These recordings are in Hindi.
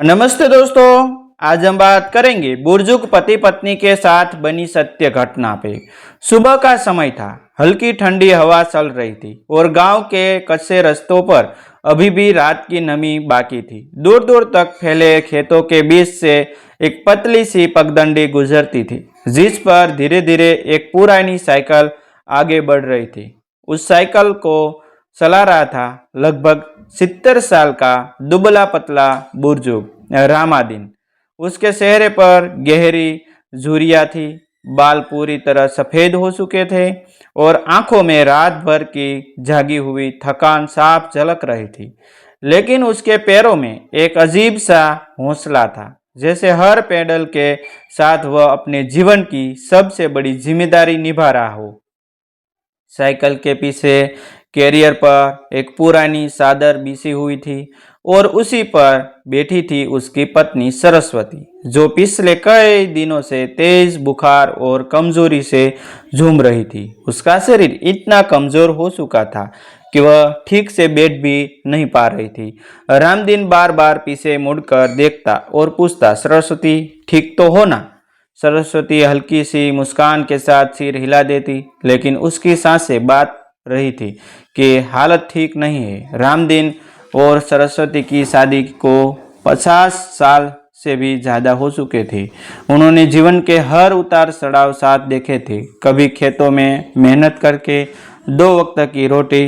नमस्ते दोस्तों, आज हम बात करेंगे बुजुर्ग पति पत्नी के साथ बनी सत्य घटना पे। सुबह का समय था, हल्की ठंडी हवा चल रही थी और गांव के कच्चे रास्तों पर अभी भी रात की नमी बाकी थी। दूर दूर तक फैले खेतों के बीच से एक पतली सी पगडंडी गुजरती थी, जिस पर धीरे धीरे एक पुरानी साइकिल आगे बढ़ रही थी। उस साइकिल को चला रहा था लगभग 70 साल का दुबला पतला बुजुर्ग रामादीन। उसके चेहरे पर गहरी झुर्रियां थी, बाल पूरी तरह सफेद हो चुके थे और आंखों में रात भर की जागी हुई थकान साफ झलक रही थी। लेकिन उसके पैरों में एक अजीब सा हौसला था, जैसे हर पैडल के साथ वह अपने जीवन की सबसे बड़ी जिम्मेदारी निभा रहा हो। साइकिल के पीछे कैरियर पर एक पुरानी चादर बिछी हुई थी और उसी पर बैठी थी उसकी पत्नी सरस्वती, जो पिछले कई दिनों से तेज बुखार और कमजोरी से झूम रही थी। उसका शरीर इतना कमजोर हो चुका था कि वह ठीक से बैठ भी नहीं पा रही थी। रामदीन बार बार पीछे मुड़कर देखता और पूछता, सरस्वती ठीक तो हो ना? सरस्वती हल्की सी मुस्कान के साथ सिर हिला देती, लेकिन उसकी सांसें बात रही थी कि हालत ठीक नहीं है। रामदीन और सरस्वती की शादी को 50 साल से भी ज़्यादा हो चुके थे। उन्होंने जीवन के हर उतार चढ़ाव साथ देखे थे। कभी खेतों में मेहनत करके 2 वक्त की रोटी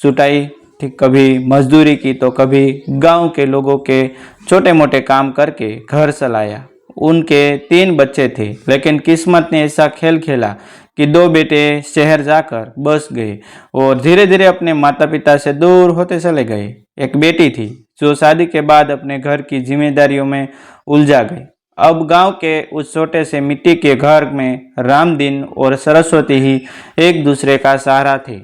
जुटाई थी, कभी मजदूरी की तो कभी गांव के लोगों के छोटे मोटे काम करके घर चलाया। उनके 3 बच्चे थे, लेकिन किस्मत ने ऐसा खेल खेला कि 2 बेटे शहर जाकर बस गए और धीरे धीरे अपने माता पिता से दूर होते चले गए। एक बेटी थी जो शादी के बाद अपने घर की जिम्मेदारियों में उलझा गई। अब गांव के उस छोटे से मिट्टी के घर में रामदीन और सरस्वती ही एक दूसरे का सहारा थे।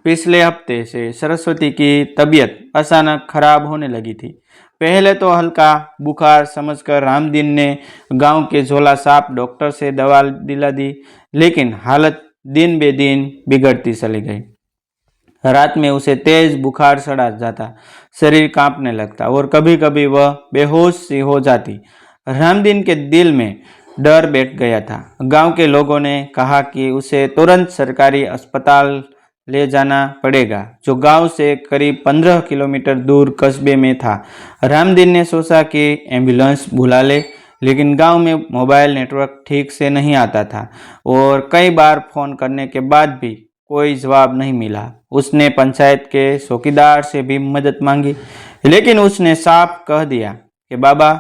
पिछले हफ्ते से सरस्वती की तबीयत अचानक खराब होने लगी थी। पहले तो हल्का बुखार समझकर रामदीन ने गांव के झोला छाप डॉक्टर से दवा दिला दी, लेकिन हालत दिन बे दिन बिगड़ती चली गई। रात में उसे तेज बुखार चढ़ा जाता, शरीर कांपने लगता और कभी कभी वह बेहोश सी हो जाती। रामदीन के दिल में डर बैठ गया था। गांव के लोगों ने कहा कि उसे तुरंत सरकारी अस्पताल ले जाना पड़ेगा, जो गांव से करीब 15 किलोमीटर दूर कस्बे में था। रामदीन ने सोचा कि एम्बुलेंस बुला ले, लेकिन गांव में मोबाइल नेटवर्क ठीक से नहीं आता था और कई बार फोन करने के बाद भी कोई जवाब नहीं मिला। उसने पंचायत के चौकीदार से भी मदद मांगी, लेकिन उसने साफ कह दिया कि बाबा,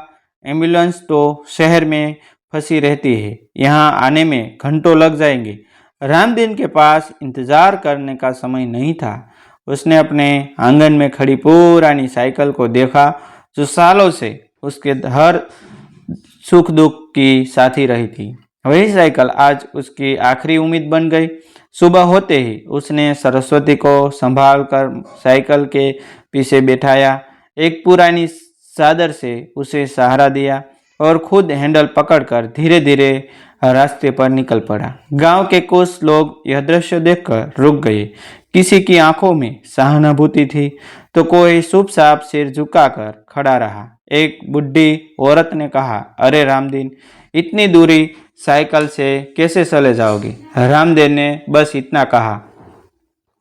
एम्बुलेंस तो शहर में फंसी रहती है, यहाँ आने में घंटों लग जाएंगे। रामदीन के पास इंतजार करने का समय नहीं था। उसने अपने आंगन में खड़ी पुरानी साइकिल को देखा, जो सालों से उसके हर सुख दुख की साथी रही थी। वही साइकिल आज उसकी आखिरी उम्मीद बन गई। सुबह होते ही उसने सरस्वती को संभाल कर साइकिल के पीछे बैठाया, एक पुरानी चादर से उसे सहारा दिया और खुद हैंडल पकड़कर धीरे धीरे रास्ते पर निकल पड़ा। गांव के कुछ लोग यह दृश्य देखकर रुक गए। किसी की आंखों में सहानुभूति थी तो कोई चुपचाप सिर झुकाकर खड़ा रहा। एक बुढ़ी औरत ने कहा, अरे रामदीन, इतनी दूरी साइकिल से कैसे चले जाओगे? रामदीन ने बस इतना कहा,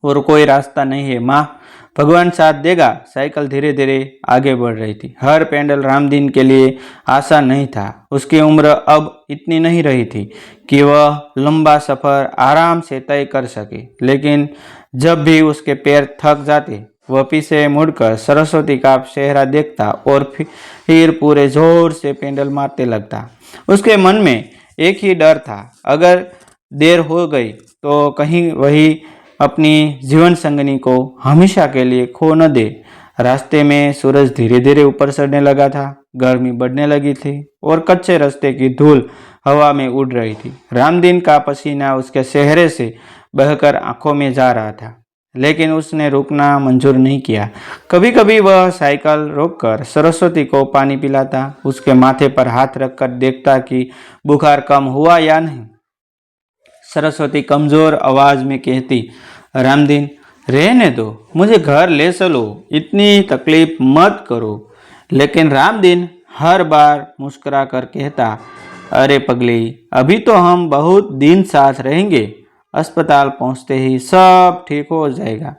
और कोई रास्ता नहीं है माँ, भगवान साथ देगा। साइकिल धीरे धीरे आगे बढ़ रही थी। हर पेडल रामदीन के लिए आसान नहीं था। उसकी उम्र अब इतनी नहीं रही थी कि वह लंबा सफर आराम से तय कर सके, लेकिन जब भी उसके पैर थक जाते, वह पीछे मुड़कर सरस्वती का चेहरा देखता और फिर पूरे जोर से पेडल मारते लगता। उसके मन में एक ही डर था, अगर देर हो गई तो कहीं वही अपनी जीवन संगनी को हमेशा के लिए खो न दे। रास्ते में सूरज धीरे धीरे ऊपर चढ़ने लगा था, गर्मी बढ़ने लगी थी और कच्चे रास्ते की धूल हवा में उड़ रही थी। रामदीन का पसीना उसके चेहरे से बहकर आंखों में जा रहा था, लेकिन उसने रुकना मंजूर नहीं किया। कभी कभी वह साइकिल रोककर सरस्वती को पानी पिलाता, उसके माथे पर हाथ रखकर देखता कि बुखार कम हुआ या नहीं। सरस्वती कमजोर आवाज में कहती, रामदीन, रहने दो, मुझे घर ले चलो, इतनी तकलीफ मत करो। लेकिन रामदीन हर बार मुस्कुरा कर कहता, अरे पगली, अभी तो हम बहुत दिन साथ रहेंगे, अस्पताल पहुंचते ही सब ठीक हो जाएगा।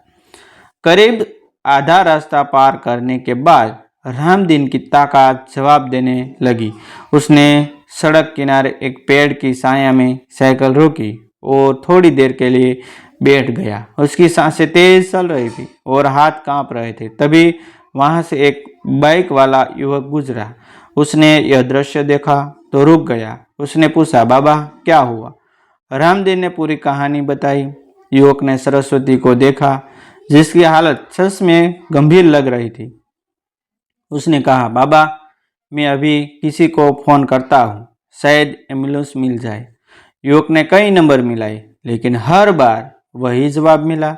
करीब आधा रास्ता पार करने के बाद रामदीन की ताकत जवाब देने लगी। उसने सड़क किनारे एक पेड़ की छाया में साइकिल रोकी और थोड़ी देर के लिए बैठ गया। उसकी सांसें तेज चल रही थी और हाथ कांप रहे थे। तभी वहां से एक बाइक वाला युवक गुजरा। उसने यह दृश्य देखा तो रुक गया। उसने पूछा, बाबा क्या हुआ? रामदीन ने पूरी कहानी बताई। युवक ने सरस्वती को देखा, जिसकी हालत सच में गंभीर लग रही थी। उसने कहा, बाबा मैं अभी किसी को फोन करता हूँ, शायद एम्बुलेंस मिल जाए। युवक ने कई नंबर मिलाए, लेकिन हर बार वही जवाब मिला,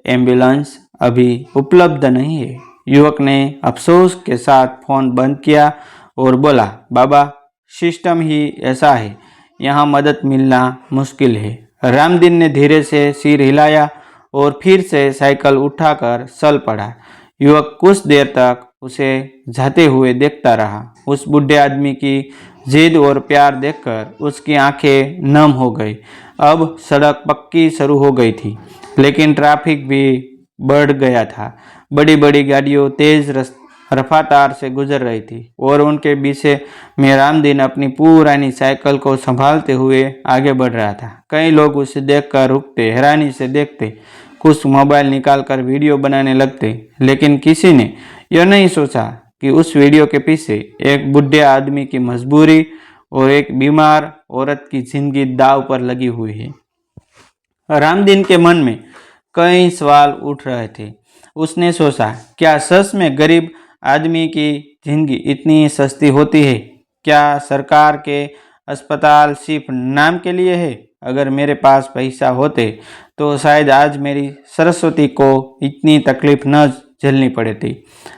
एम्बुलेंस अभी उपलब्ध नहीं है। युवक ने अफसोस के साथ फोन बंद किया और बोला, बाबा सिस्टम ही ऐसा है, यहाँ मदद मिलना मुश्किल है। रामदीन ने धीरे से सिर हिलाया और फिर से साइकिल उठाकर चल पड़ा। युवक कुछ देर तक उसे जाते हुए देखता रहा। उस बूढ़े आदमी की जिद और प्यार देखकर उसकी आंखें नम हो गई। अब सड़क पक्की शुरू हो गई थी, लेकिन ट्रैफिक भी बढ़ गया था। बड़ी बड़ी गाड़ियों तेज रफ्तार से गुजर रही थी और उनके बीच में रामदीन अपनी पुरानी साइकिल को संभालते हुए आगे बढ़ रहा था। कई लोग उसे देखकर रुकते, हैरानी से देखते, कुछ मोबाइल निकालकर वीडियो बनाने लगते, लेकिन किसी ने यह नहीं सोचा कि उस वीडियो के पीछे एक बूढ़े आदमी की मजबूरी और एक बीमार औरत की जिंदगी दांव पर लगी हुई है। रामदीन के मन में कई सवाल उठ रहे थे। उसने सोचा, क्या सच में गरीब आदमी की जिंदगी इतनी सस्ती होती है? क्या सरकार के अस्पताल सिर्फ नाम के लिए है? अगर मेरे पास पैसा होते तो शायद आज मेरी सरस्वती को इतनी तकलीफ न झेलनी पड़ती।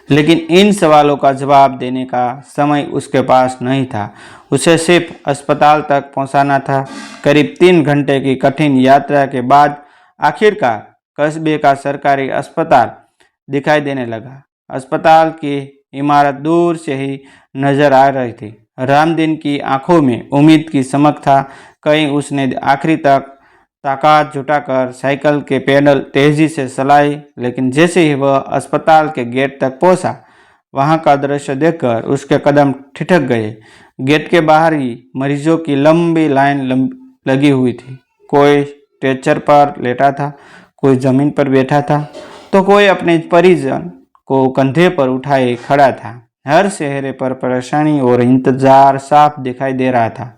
लेकिन इन सवालों का जवाब देने का समय उसके पास नहीं था। उसे सिर्फ अस्पताल तक पहुंचाना था। करीब 3 घंटे की कठिन यात्रा के बाद आखिरकार कस्बे का सरकारी अस्पताल दिखाई देने लगा। अस्पताल की इमारत दूर से ही नजर आ रही थी। रामदीन की आंखों में उम्मीद की चमक था। कहीं उसने आखिरी तक ताकत जुटाकर साइकिल के पैडल तेजी से चलाए, लेकिन जैसे ही वह अस्पताल के गेट तक पहुंचा, वहां का दृश्य देखकर उसके कदम ठिठक गए। गेट के बाहर ही मरीजों की लंबी लाइन लगी हुई थी। कोई स्ट्रेचर पर लेटा था, कोई जमीन पर बैठा था, तो कोई अपने परिजन को कंधे पर उठाए खड़ा था। हर चेहरे पर परेशानी और इंतजार साफ दिखाई दे रहा था।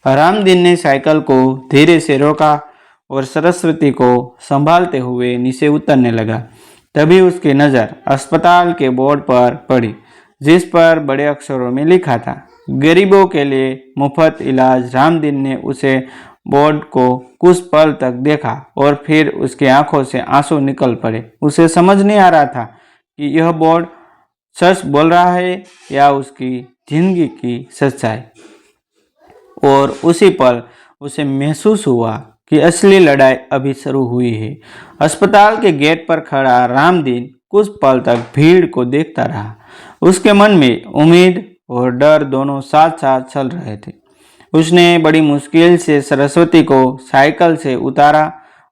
रामदीन ने साइकिल को धीरे से रोका और सरस्वती को संभालते हुए नीचे उतरने लगा। तभी उसकी नज़र अस्पताल के बोर्ड पर पड़ी, जिस पर बड़े अक्षरों में लिखा था, गरीबों के लिए मुफ्त इलाज। रामदीन ने उसे बोर्ड को कुछ पल तक देखा और फिर उसकी आंखों से आंसू निकल पड़े। उसे समझ नहीं आ रहा था कि यह बोर्ड सच बोल रहा है या उसकी जिंदगी की सच्चाई। और उसी पल उसे महसूस हुआ कि असली लड़ाई अभी शुरू हुई है। अस्पताल के गेट पर खड़ा रामदीन कुछ पल तक भीड़ को देखता रहा। उसके मन में उम्मीद और डर दोनों साथ साथ चल रहे थे। उसने बड़ी मुश्किल से सरस्वती को साइकिल से उतारा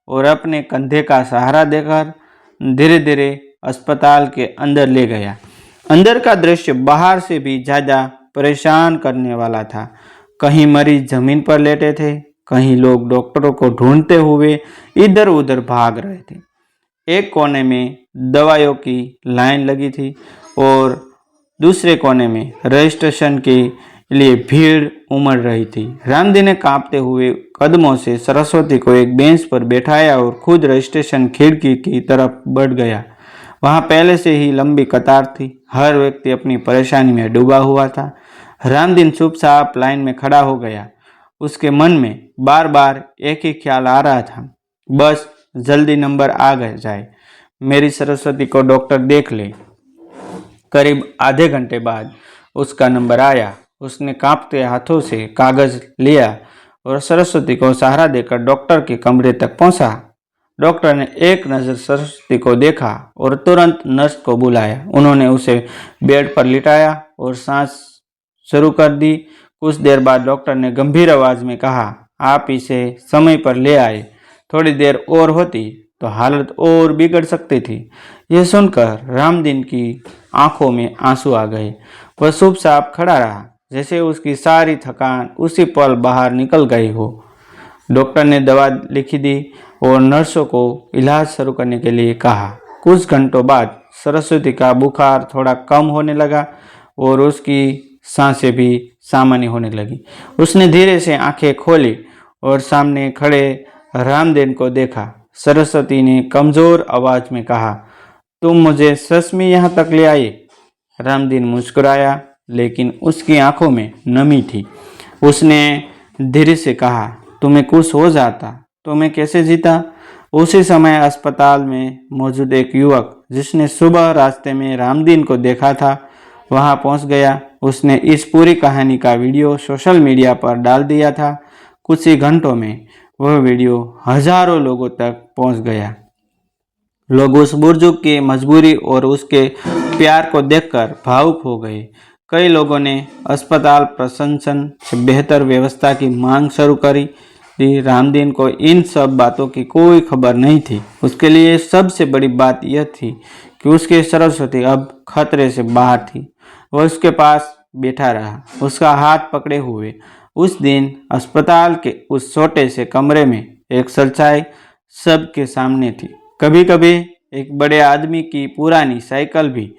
और अपने कंधे का सहारा देकर धीरे धीरे अस्पताल के अंदर ले गया। अंदर का दृश्य बाहर से भी ज़्यादा परेशान करने वाला था। कहीं मरीज जमीन पर लेटे थे, कहीं लोग डॉक्टरों को ढूंढते हुए इधर उधर भाग रहे थे। एक कोने में दवाइयों की लाइन लगी थी और दूसरे कोने में रजिस्ट्रेशन के लिए भीड़ उमड़ रही थी। रामदीन ने कांपते हुए कदमों से सरस्वती को एक बेंच पर बैठाया और खुद रजिस्ट्रेशन खिड़की की तरफ बढ़ गया। वहां पहले से ही लंबी कतार थी। हर व्यक्ति अपनी परेशानी में डूबा हुआ था। रामदीन चुपचाप लाइन में खड़ा हो गया। उसके मन में बार बार एक ही ख्याल आ रहा था, बस जल्दी नंबर आ जाए, मेरी सरस्वती को डॉक्टर देख ले। करीब आधे घंटे बाद उसका नंबर आया। उसने कांपते हाथों से कागज लिया और सरस्वती को सहारा देकर डॉक्टर के कमरे तक पहुंचा। डॉक्टर ने एक नज़र सरस्वती को देखा और तुरंत नर्स को बुलाया। उन्होंने उसे बेड पर लिटाया और सांस शुरू कर दी। कुछ देर बाद डॉक्टर ने गंभीर आवाज में कहा, आप इसे समय पर ले आए, थोड़ी देर और होती तो हालत और बिगड़ सकती थी। यह सुनकर रामदीन की आंखों में आंसू आ गए। वह चुपचाप खड़ा रहा, जैसे उसकी सारी थकान उसी पल बाहर निकल गई हो। डॉक्टर ने दवा लिखी दी और नर्सों को इलाज शुरू करने के लिए कहा। कुछ घंटों बाद सरस्वती का बुखार थोड़ा कम होने लगा और उसकी सांसें भी सामान्य होने लगी। उसने धीरे से आंखें खोली और सामने खड़े रामदीन को देखा। सरस्वती ने कमजोर आवाज में कहा, तुम मुझे सच में यहाँ तक ले आए? रामदीन मुस्कुराया, लेकिन उसकी आंखों में नमी थी। उसने धीरे से कहा, तुम्हें कुछ हो जाता तो मैं कैसे जीता? उसी समय अस्पताल में मौजूद एक युवक, जिसने सुबह रास्ते में रामदीन को देखा था, वहां पहुंच गया। उसने इस पूरी कहानी का वीडियो सोशल मीडिया पर डाल दिया था। कुछ ही घंटों में वह वीडियो हजारों लोगों तक पहुंच गया। लोग उस बुजुर्ग की मजबूरी और उसके प्यार को देखकर भावुक हो गए। कई लोगों ने अस्पताल प्रशासन से बेहतर व्यवस्था की मांग शुरू करी थी। रामदीन को इन सब बातों की कोई खबर नहीं थी। उसके लिए सबसे बड़ी बात यह थी कि उसकी सरस्वती अब खतरे से बाहर थी। वह उसके पास बैठा रहा, उसका हाथ पकड़े हुए। उस दिन अस्पताल के उस छोटे से कमरे में एक सच्चाई सबके सामने थी। कभी कभी एक बड़े आदमी की पुरानी साइकिल भी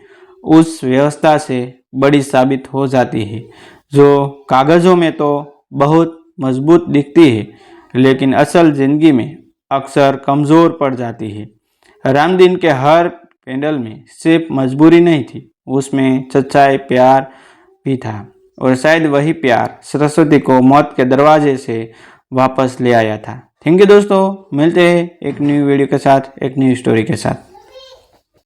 उस व्यवस्था से बड़ी साबित हो जाती है, जो कागजों में तो बहुत मजबूत दिखती है, लेकिन असल जिंदगी में अक्सर कमजोर पड़ जाती है। रामदीन के हर पैनल में सिर्फ मजबूरी नहीं थी, उसमें सच्चाई, प्यार भी था। और शायद वही प्यार सरस्वती को मौत के दरवाजे से वापस ले आया था। थैंक यू दोस्तों, मिलते हैं एक न्यू वीडियो के साथ, एक न्यू स्टोरी के साथ।